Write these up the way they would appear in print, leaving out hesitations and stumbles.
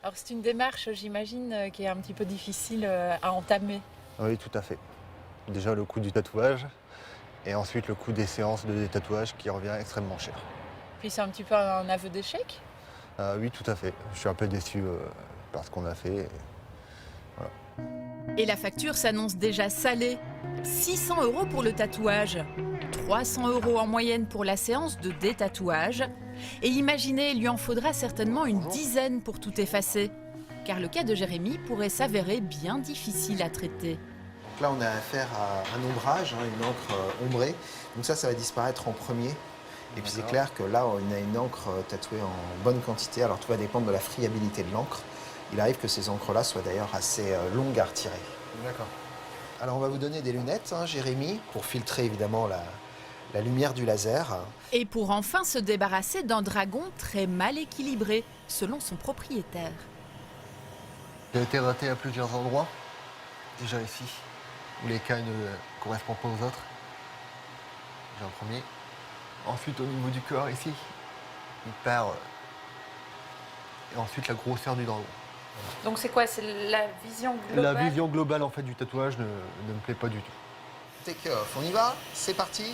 Alors c'est une démarche, j'imagine, qui est un petit peu difficile à entamer. Oui, tout à fait. Déjà le coût du tatouage et ensuite le coût des séances de tatouage qui revient extrêmement cher. Puis c'est un petit peu un aveu d'échec. Oui, tout à fait. Je suis un peu déçu par ce qu'on a fait. Et la facture s'annonce déjà salée. 600 € pour le tatouage, 300 € en moyenne pour la séance de détatouage. Et imaginez, il lui en faudra certainement une dizaine pour tout effacer. Car le cas de Jérémy pourrait s'avérer bien difficile à traiter. Donc là, on a affaire à un ombrage, une encre ombrée. Donc ça va disparaître en premier. Et puis c'est clair que là, on a une encre tatouée en bonne quantité. Alors tout va dépendre de la friabilité de l'encre. Il arrive que ces encres-là soient d'ailleurs assez longues à retirer. D'accord. Alors on va vous donner des lunettes, Jérémy, pour filtrer évidemment la lumière du laser. Et pour enfin se débarrasser d'un dragon très mal équilibré, selon son propriétaire. J'ai été raté à plusieurs endroits. Déjà ici, où les cailles ne correspondent pas aux autres. J'ai un premier. Ensuite au niveau du corps ici, il perd. Et ensuite la grosseur du dragon. Donc c'est quoi? C'est la vision globale? La vision globale en fait du tatouage ne me plaît pas du tout. Take off, on y va? C'est parti.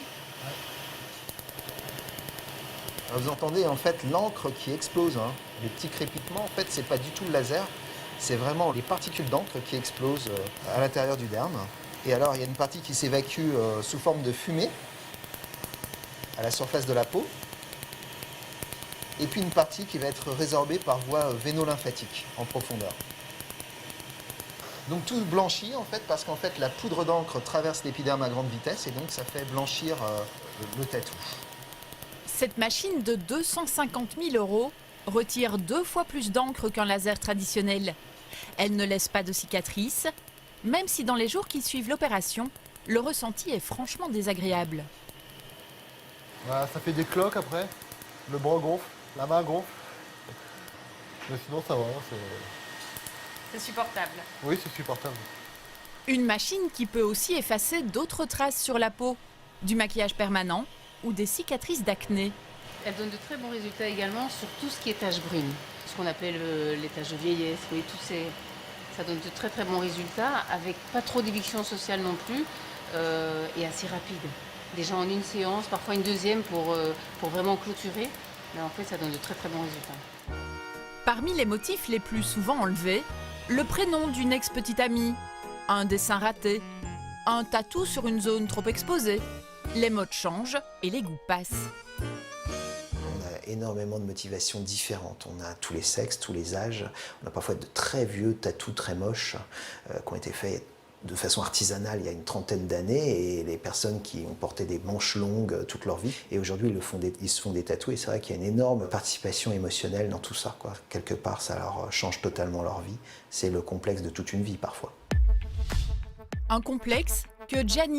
Alors, vous entendez en fait l'encre qui explose, les petits crépitements. En fait, c'est pas du tout le laser, c'est vraiment les particules d'encre qui explosent à l'intérieur du derme. Et alors, il y a une partie qui s'évacue sous forme de fumée à la surface de la peau. Et puis une partie qui va être résorbée par voie véno-lymphatique en profondeur. Donc tout blanchit en fait parce qu'en fait la poudre d'encre traverse l'épiderme à grande vitesse et donc ça fait blanchir le tatou. Cette machine de 250 000 € retire 2 fois plus d'encre qu'un laser traditionnel. Elle ne laisse pas de cicatrices, même si dans les jours qui suivent l'opération, le ressenti est franchement désagréable. Voilà, ça fait des cloques après. Le bras gonfle, la main gonfle. Mais sinon ça va. C'est supportable. Oui, c'est supportable. Une machine qui peut aussi effacer d'autres traces sur la peau, du maquillage permanent ou des cicatrices d'acné. Elle donne de très bons résultats également sur tout ce qui est taches brunes, ce qu'on appelait les taches de vieillesse. Oui, ça donne de très très bons résultats avec pas trop d'éviction sociale non plus et assez rapide. Déjà en une séance, parfois une deuxième pour vraiment clôturer. Mais en fait, ça donne de très très bons résultats. Parmi les motifs les plus souvent enlevés, le prénom d'une ex-petite amie, un dessin raté, un tatou sur une zone trop exposée. Les modes changent et les goûts passent. On a énormément de motivations différentes. On a tous les sexes, tous les âges. On a parfois de très vieux tatous très moches qui ont été faits de façon artisanale il y a une trentaine d'années et les personnes qui ont porté des manches longues toute leur vie. Et aujourd'hui, ils se font des tatous et c'est vrai qu'il y a une énorme participation émotionnelle dans tout ça, quoi. Quelque part, ça leur change totalement leur vie. C'est le complexe de toute une vie parfois. Un complexe que Gianni